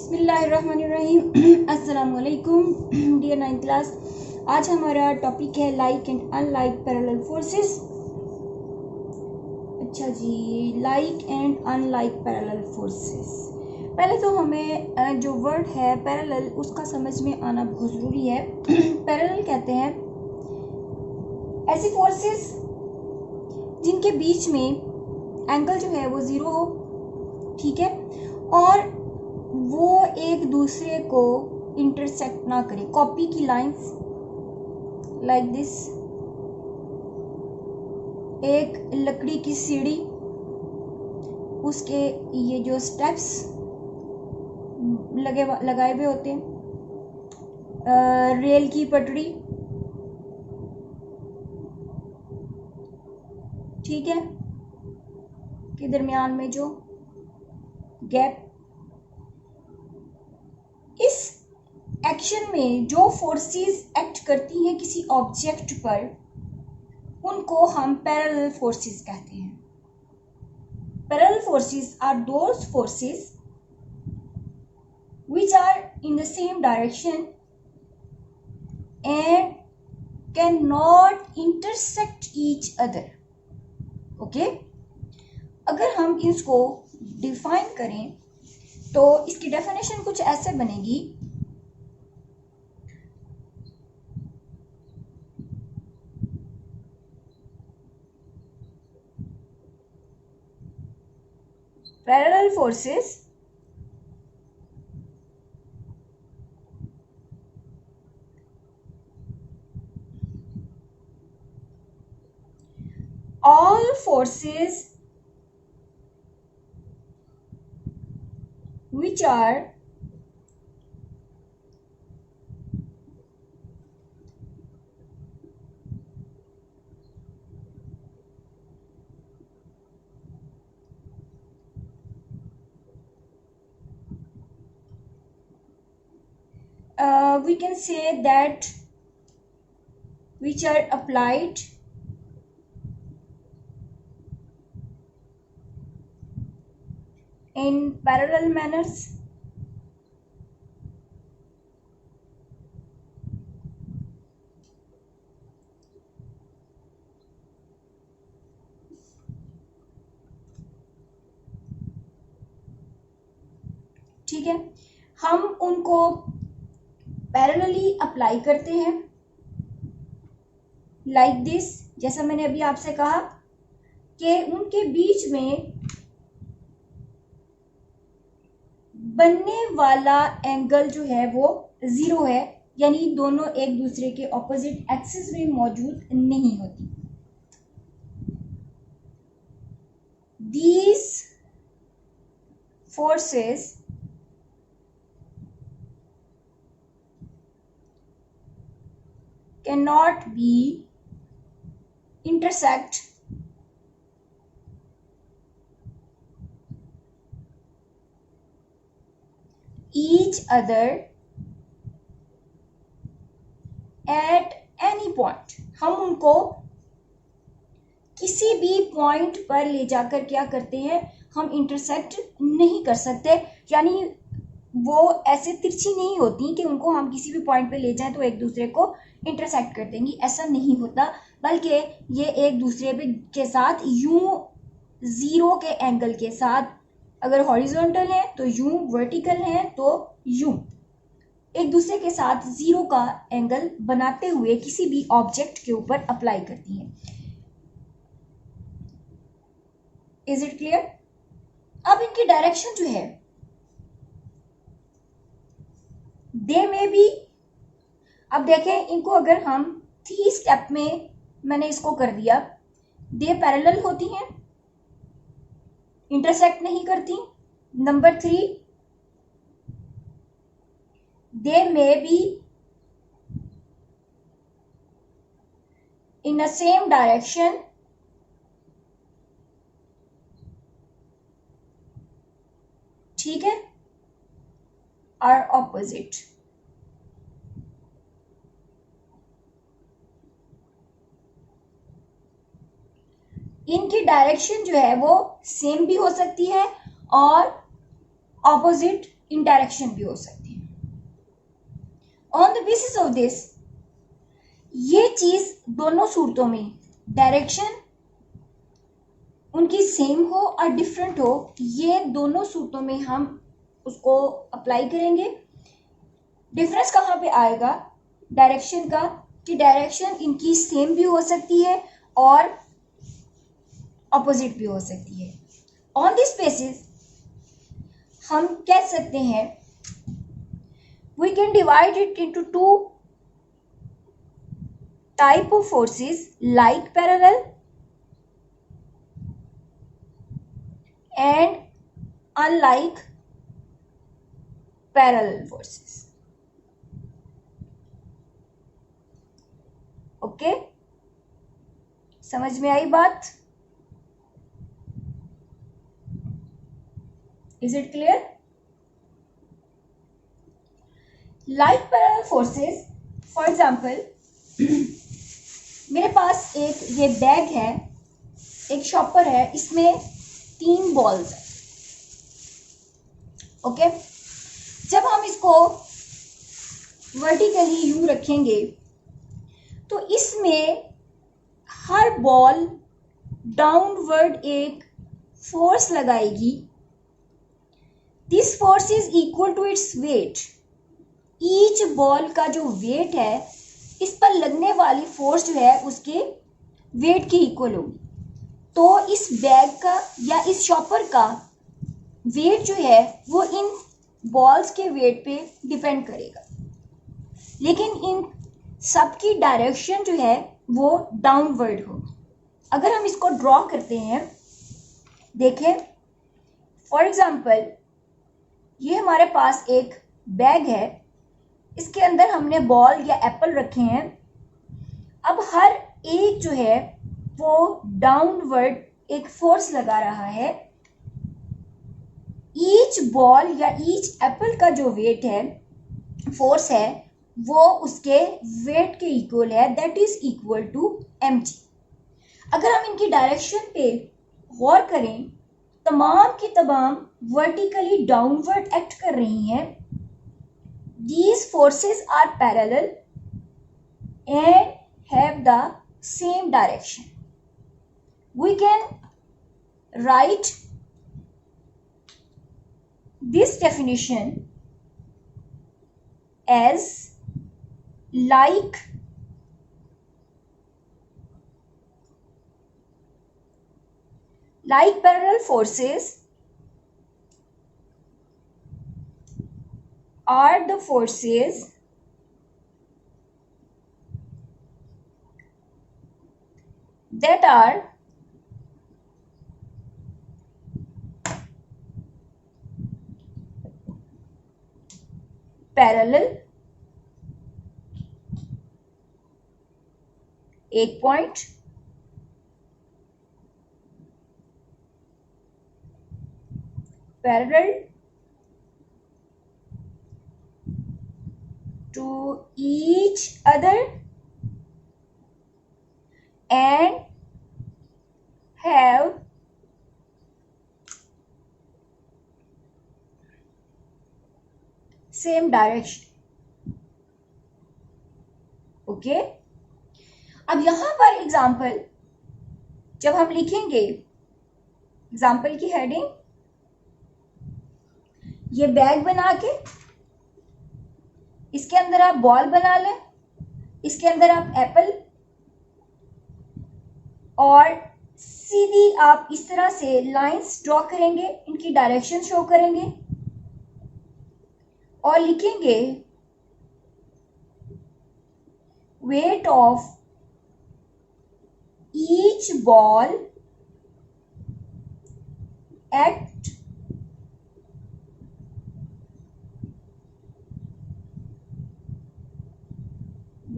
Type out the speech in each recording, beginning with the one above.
बिस्मिल्लाहिर्रहमानिर्रहीम। अस्सलामुअलैकुम dear 9th class. आज हमारा टॉपिक है like and unlike parallel forces. अच्छा जी, like and unlike parallel forces. पहले तो हमें जो वर्ड है पैरेलल उसका समझ में आना बहुत ज़रूरी है। पैरेलल कहते हैं ऐसी फोर्सेस जिनके बीच में एंगल जो है वो ज़ीरो हो, ठीक है, और वो एक दूसरे को इंटरसेक्ट ना करे। कॉपी की लाइंस लाइक दिस, एक लकड़ी की सीढ़ी, उसके ये जो स्टेप्स लगाए हुए होते हैं, रेल की पटरी, ठीक है, के दरमियान में जो गैप। इस एक्शन में जो फोर्सेस एक्ट करती हैं किसी ऑब्जेक्ट पर, उनको हम पैरेलल फोर्सेस कहते हैं। Parallel forces are those forces which are in the same direction and cannot intersect each other. Okay? अगर हम इसको डिफाइन करें तो इसकी डेफिनेशन कुछ ऐसे बनेगी। Parallel forces all forces which are we can say that which are applied in parallel manners ठीक है, हम उनको पैरेलली अप्लाई करते हैं लाइक दिस। जैसा मैंने अभी आपसे कहा कि उनके बीच में बनने वाला एंगल जो है वो ज़ीरो है, यानी दोनों एक दूसरे के ऑपोजिट एक्सिस में मौजूद नहीं होती। These forces cannot be intersect each other at any point। हम उनको किसी भी पॉइंट पर ले जाकर क्या करते हैं, हम इंटरसेक्ट नहीं कर सकते, यानी वो ऐसे तिरछी नहीं होती कि उनको हम किसी भी पॉइंट पे ले जाएं तो एक दूसरे को इंटरसेक्ट कर देंगी। ऐसा नहीं होता, बल्कि ये एक दूसरे के साथ यूं ज़ीरो के एंगल के साथ, अगर हॉरिजॉन्टल है तो यूं, वर्टिकल है तो यूं, एक दूसरे के साथ ज़ीरो का एंगल बनाते हुए किसी भी ऑब्जेक्ट के ऊपर अप्लाई करती हैं। Is it clear? अब इनकी डायरेक्शन जो है दे में भी, अब देखें इनको, अगर हम 3 स्टेप में मैंने इसको कर दिया, दे पैरेलल होती हैं, इंटरसेक्ट नहीं करती। Number 3, they may be in the same direction ठीक है, आर ऑपोजिट। इनकी डायरेक्शन जो है वो सेम भी हो सकती है और ऑपोजिट इन डायरेक्शन भी हो सकते हैं। On the basis of this, ये चीज दोनों सूरतों में डायरेक्शन उनकी सेम हो और डिफरेंट हो, ये दोनों सूरतों में हम उसको अप्लाई करेंगे। डिफरेंस कहाँ पे आएगा डायरेक्शन का, कि डायरेक्शन इनकी सेम भी हो सकती है और ऑपोजिट भी हो सकती है। ऑन दिस बेसिस हम कह सकते हैं we can divide it into two type of forces like parallel and unlike parallel forces. Okay, समझ में आई बात? Is it clear? Like parallel forces, for example मेरे पास एक ये बैग है, एक शॉपर है, इसमें 3 बॉल्स हैं। ओके, जब हम इसको वर्टिकली यूं रखेंगे तो इसमें हर बॉल डाउनवर्ड एक फोर्स लगाएगी। This force is equal to its weight. Each ball का जो वेट है, इस पर लगने वाली फोर्स जो है उसके वेट के इक्वल होगी। तो इस बैग का या इस शॉपर का वेट जो है वो इन बॉल्स के वेट पे डिपेंड करेगा, लेकिन इन सबकी डायरेक्शन जो है वो डाउनवर्ड होगी। अगर हम इसको ड्रॉ करते हैं, देखें फॉर एग्जांपल ये हमारे पास एक बैग है, इसके अंदर हमने बॉल या एप्पल रखे हैं। अब हर एक जो है वो डाउनवर्ड एक फोर्स लगा रहा है। ईच बॉल या ईच एप्पल का जो वेट है, फोर्स है, वो उसके वेट के इक्वल है, that is equal to mg। अगर हम इनकी डायरेक्शन पे गौर करें, तमाम की तमाम वर्टिकली डाउनवर्ड एक्ट कर रही हैं। These forces are parallel and have the same direction. We can write this definition as like parallel forces are the forces that are parallel, एक point, parallel to each other and have same direction. Okay, अब यहां पर example जब हम लिखेंगे, example की heading ये bag बना के इसके अंदर आप बॉल बना लें, इसके अंदर आप एप्पल, और सीधी आप इस तरह से लाइंस ड्रॉ करेंगे, इनकी डायरेक्शन शो करेंगे और लिखेंगे weight of each ball at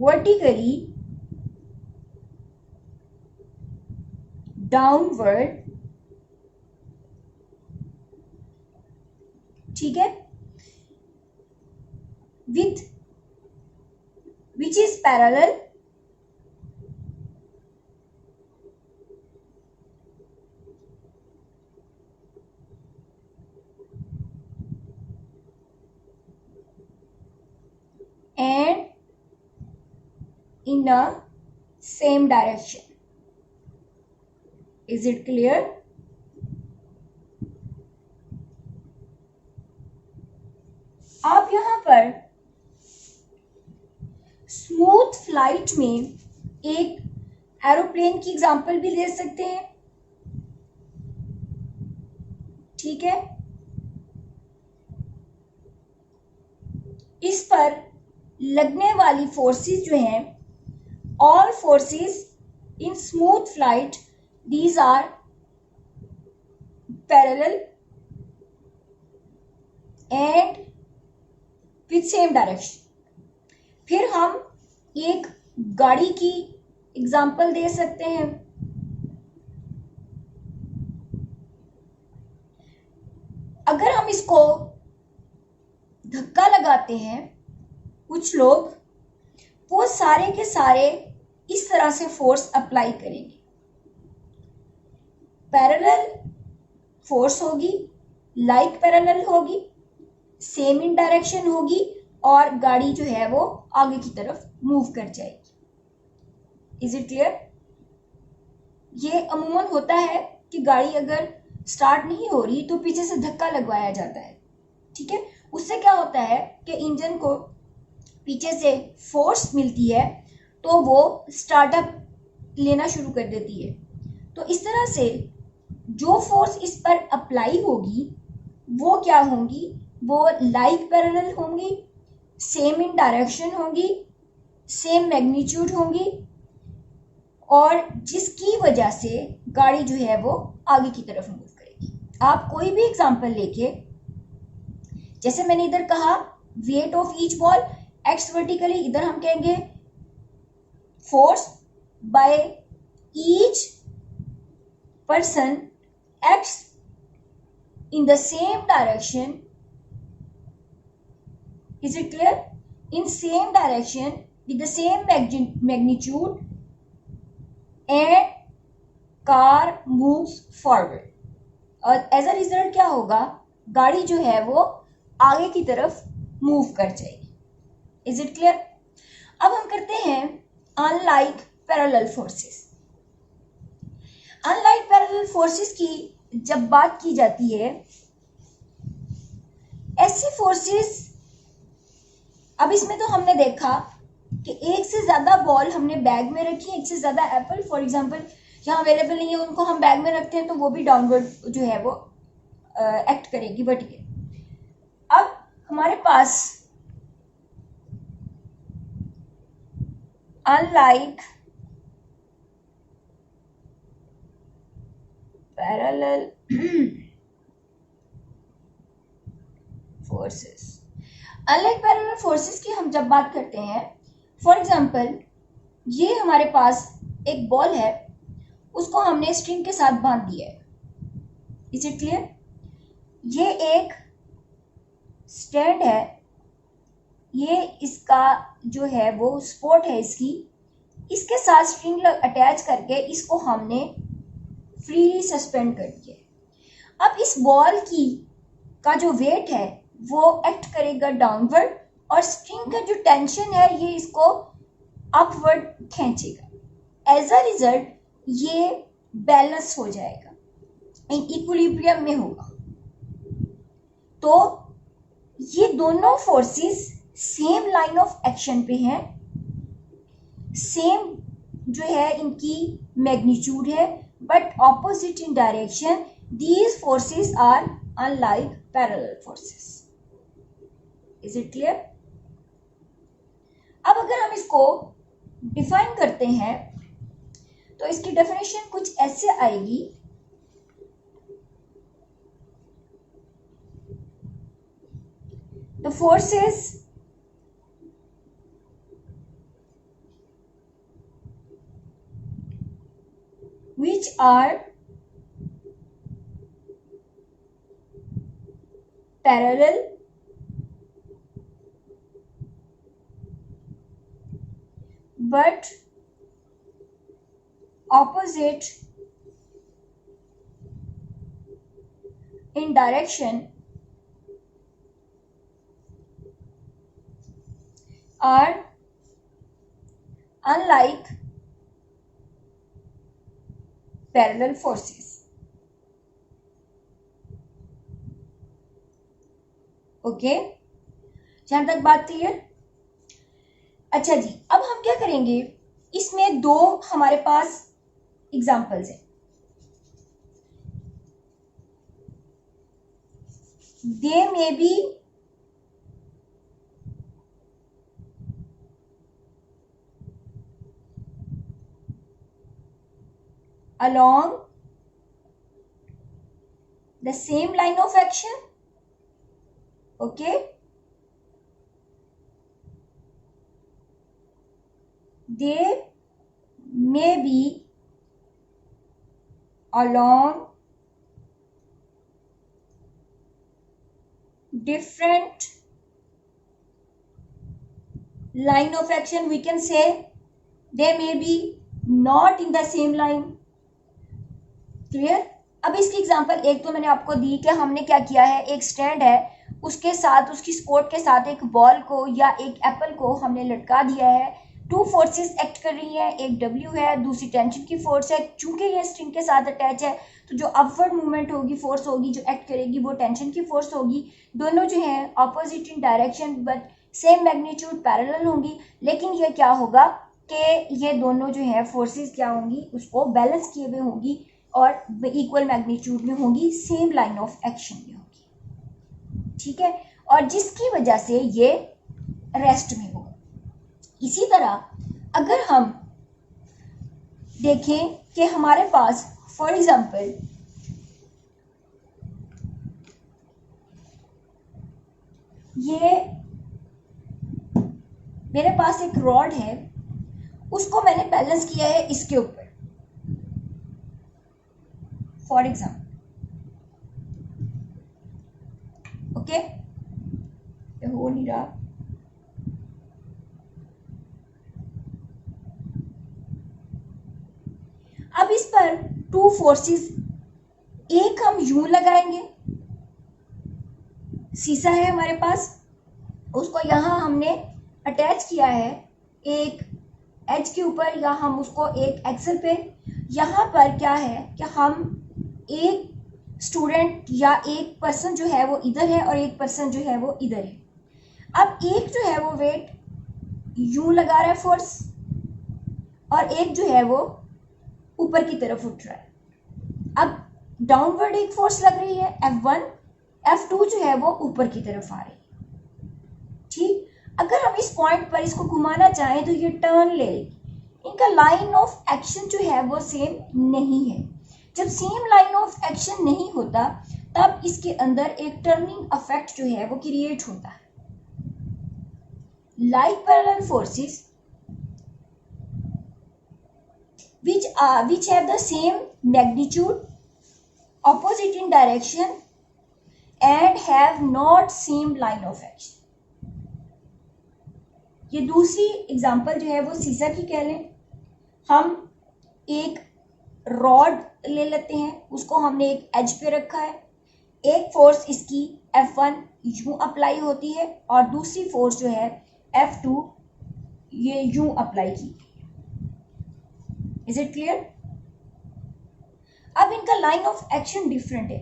vertically downward. ठीक है, with which is parallel in a same direction. Is it clear? आप यहां पर स्मूथ फ्लाइट में एक एरोप्लेन की एग्जांपल भी ले सकते हैं, ठीक है। इस पर लगने वाली फोर्सेस जो हैं, all forces in smooth flight these are parallel and with same direction. फिर हम एक गाड़ी की एग्जाम्पल दे सकते हैं। अगर हम इसको धक्का लगाते हैं, कुछ लोग वो सारे के सारे इस तरह से फोर्स अप्लाई करेंगे। पैरेलल फोर्स होगी, लाइक पैरेलल होगी, सेम इन डायरेक्शन होगी और गाड़ी जो है वो आगे की तरफ मूव कर जाएगी। Is it clear? ये अमूमन होता है कि गाड़ी अगर स्टार्ट नहीं हो रही तो पीछे से धक्का लगवाया जाता है, ठीक है। उससे क्या होता है कि इंजन को पीछे से फोर्स मिलती है तो वो स्टार्टअप लेना शुरू कर देती है। तो इस तरह से जो फोर्स इस पर अप्लाई होगी वो क्या होंगी, वो लाइक पैरेलल होंगी, सेम इन डायरेक्शन होंगी, सेम मैग्नीट्यूड होंगी और जिसकी वजह से गाड़ी जो है वो आगे की तरफ मूव करेगी। आप कोई भी एग्जांपल लेके, जैसे मैंने इधर कहा wait of each ball x vertically, इधर हम कहेंगे force by each person x in the same direction. Is it clear? In same direction with the same magnitude and car moves forward. और as a result क्या होगा, गाड़ी जो है वो आगे की तरफ मूव कर जाएगी। Is it clear? अब हम करते हैं unlike parallel forces. Unlike parallel forces की जब बात की जाती है, ऐसी फोर्सेस, अब इसमें तो हमने देखा कि एक से ज्यादा बॉल हमने बैग में रखी है, एक से ज्यादा एप्पल फॉर एग्जांपल यहाँ अवेलेबल नहीं है, उनको हम बैग में रखते हैं तो वो भी डाउनवर्ड जो है वो एक्ट करेगी, वर्टिकल। अब हमारे पास unlike parallel forces, unlike parallel forces की हम जब बात करते हैं, फॉर एग्जांपल ये हमारे पास एक बॉल है, उसको हमने स्ट्रिंग के साथ बांध दिया है। Is it clear? ये एक स्टैंड है, ये इसका जो है वो सपोर्ट है इसकी, इसके साथ स्ट्रिंग अटैच करके इसको हमने फ्रीली सस्पेंड कर दिया। अब इस बॉल की का जो वेट है वो एक्ट करेगा डाउनवर्ड और स्ट्रिंग का जो टेंशन है ये इसको अपवर्ड खींचेगा। एज अ रिजल्ट ये बैलेंस हो जाएगा, इक्विलिब्रियम में होगा। तो ये दोनों forces same line of action पे हैं, सेम जो है इनकी मैग्नीट्यूड है, but opposite in direction. These forces are unlike parallel forces. Is it clear? अब अगर हम इसको डिफाइन करते हैं तो इसकी डेफिनेशन कुछ ऐसे आएगी, the forces which are parallel but opposite in direction are unlike parallel forces. Okay, जहां तक बात क्लियर? अच्छा जी, अब हम क्या करेंगे, इसमें दो हमारे पास एग्जाम्पल्स हैं. They may be along the same line of action. Okay, they may be along different line of action. We can say they may be not in the same line. Clear? अब इसकी example एक तो मैंने आपको दी कि हमने क्या किया है, एक स्टैंड है, उसके साथ उसकी सपोर्ट के साथ एक बॉल को या एक एप्पल को हमने लटका दिया है. टू फोर्सेस एक्ट कर रही हैं, एक डब्ल्यू है, दूसरी टेंशन की फोर्स है. चूंकि ये स्ट्रिंग के साथ अटैच है तो जो अपवर्ड मूवमेंट होगी, फोर्स होगी जो एक्ट करेगी, वो टेंशन की फोर्स होगी. दोनों जो है opposite in direction but same magnitude, parallel होंगी. लेकिन ये क्या होगा कि ये दोनों जो है फोर्सेस क्या होंगी, उसको बैलेंस किए हुए होंगी और इक्वल मैग्नीट्यूड में होंगी, सेम लाइन ऑफ एक्शन में होगी. ठीक है, और जिसकी वजह से ये रेस्ट में होगा. इसी तरह अगर हम देखें कि हमारे पास फॉर एग्जांपल ये मेरे पास एक रॉड है, उसको मैंने बैलेंस किया है इसके ऊपर फॉर एग्जाम्पल. ओके, ये हो नहीं रहा. अब इस पर टू फोर्सेस, एक हम यूं लगाएंगे, शीशा है हमारे पास, उसको यहां हमने अटैच किया है एक एज के ऊपर, या हम उसको एक एक्सल पे. यहाँ पर क्या है कि हम एक स्टूडेंट या एक पर्सन जो है वो इधर है और एक पर्सन जो है वो इधर है. अब एक जो है वो वेट यूं लगा रहा है फोर्स, और एक जो है वो ऊपर की तरफ उठ रहा है. अब डाउनवर्ड एक फोर्स लग रही है F1, F2 जो है वो ऊपर की तरफ आ रही है. ठीक, अगर हम इस पॉइंट पर इसको घुमाना चाहें तो ये टर्न ले लेगी. इनका लाइन ऑफ एक्शन जो है वो सेम नहीं है. जब सेम लाइन ऑफ एक्शन नहीं होता तब इसके अंदर एक टर्निंग इफेक्ट जो है वो क्रिएट होता है. Like parallel forces which have the same magnitude, opposite in direction and have not same line of action. ये दूसरी एग्जांपल जो है वो सीजर की कह लें. हम एक रॉड ले लेते हैं, उसको हमने एक एज पे रखा है, एक फोर्स इसकी F1 यूं अप्लाई होती है और दूसरी फोर्स जो है F2 ये यूं अप्लाई की. Is it clear? अब इनका लाइन ऑफ एक्शन डिफरेंट है,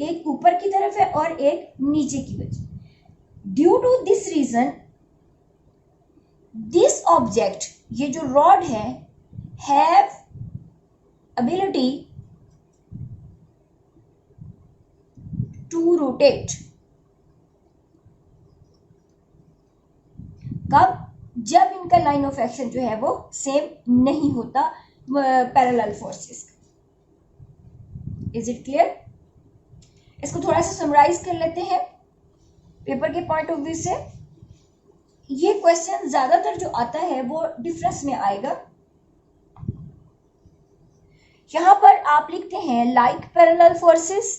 एक ऊपर की तरफ है और एक नीचे की वजह. Due to this reason this object, ये जो रॉड है, हैव एबिलिटी टू रोटेट. कब? जब इनका लाइन ऑफ एक्शन जो है वो सेम नहीं होता parallel forces. Is it clear? इसको थोड़ा सा समराइज कर लेते हैं पेपर के पॉइंट ऑफ व्यू से. ये क्वेश्चन ज्यादातर जो आता है वो डिफरेंस में आएगा. यहां पर आप लिखते हैं लाइक पैरेलल फोर्सेस,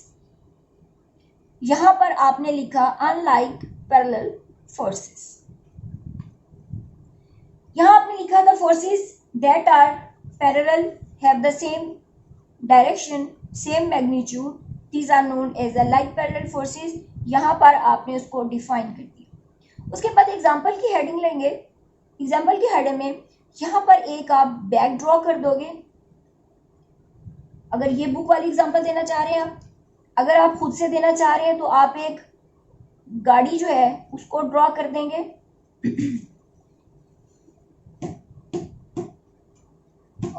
यहां पर आपने लिखा अनलाइक पैरेलल फोर्सेस. यहां आपने लिखा the forces that are parallel have the same direction, same magnitude, these are known as the like parallel forces. यहां पर आपने उसको डिफाइन कर दिया. उसके बाद एग्जाम्पल की हेडिंग लेंगे. एग्जाम्पल की हेडिंग में यहाँ पर एक आप बैग ड्रॉ कर दोगे। अगर ये बुक वाली एग्जांपल देना चाह रहे हैं आप, अगर आप खुद से देना चाह रहे हैं तो आप एक गाड़ी जो है उसको ड्रॉ कर देंगे।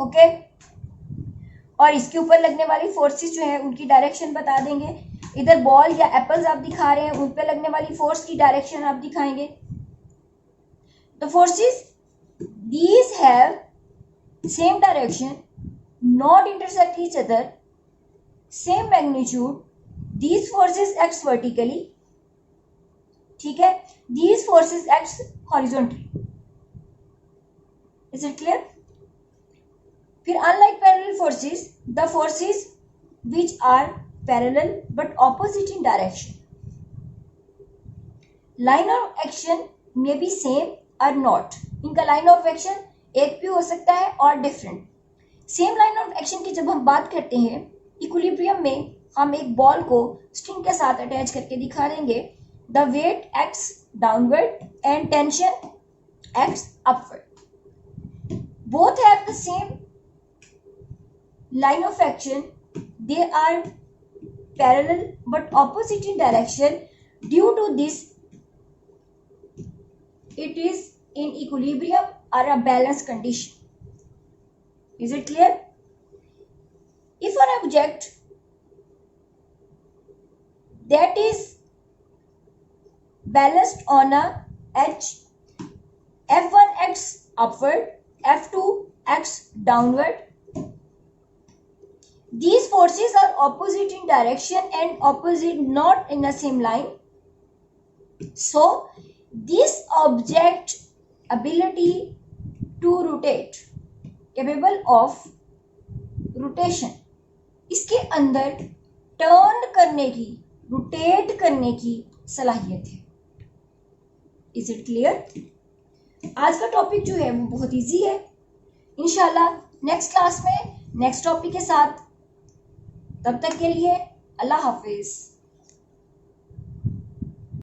ओके, और इसके ऊपर लगने वाली फोर्सेस जो है उनकी डायरेक्शन बता देंगे। इधर बॉल या एप्पल्स आप दिखा रहे हैं, उन पे लगने वाली फोर्स की डायरेक्शन आप दिखाएंगे। The forces, these have same direction, not intersect each other, same magnitude, these forces acts vertically, ठीक है, these forces acts horizontally. Is it clear? फिर unlike parallel forces, the forces which are parallel but opposite in direction, line of action may be same or not. इनका line of action एक भी हो सकता है और different. Same line of action की जब हम बात करते हैं इक्विलिब्रियम में, हम एक बॉल को स्ट्रिंग के साथ अटैच करके दिखा देंगे। The weight acts downward and tension acts upward. Both have the same line of action, they are parallel but opposite in direction. Due to this it is in equilibrium or a balanced condition. Is it clear? If an object that is balanced on a edge, F1 acts upward, F2 acts downward. These forces are opposite in direction and opposite not in the same line. So this object ability to rotate, capable of rotation, इसके अंदर turn करने की, rotate करने की सलाहियत है। Is it clear? आज का टॉपिक जो है वो बहुत इजी है। इंशाल्लाह नेक्स्ट क्लास में नेक्स्ट टॉपिक के साथ, तब तक के लिए अल्लाह हाफिज।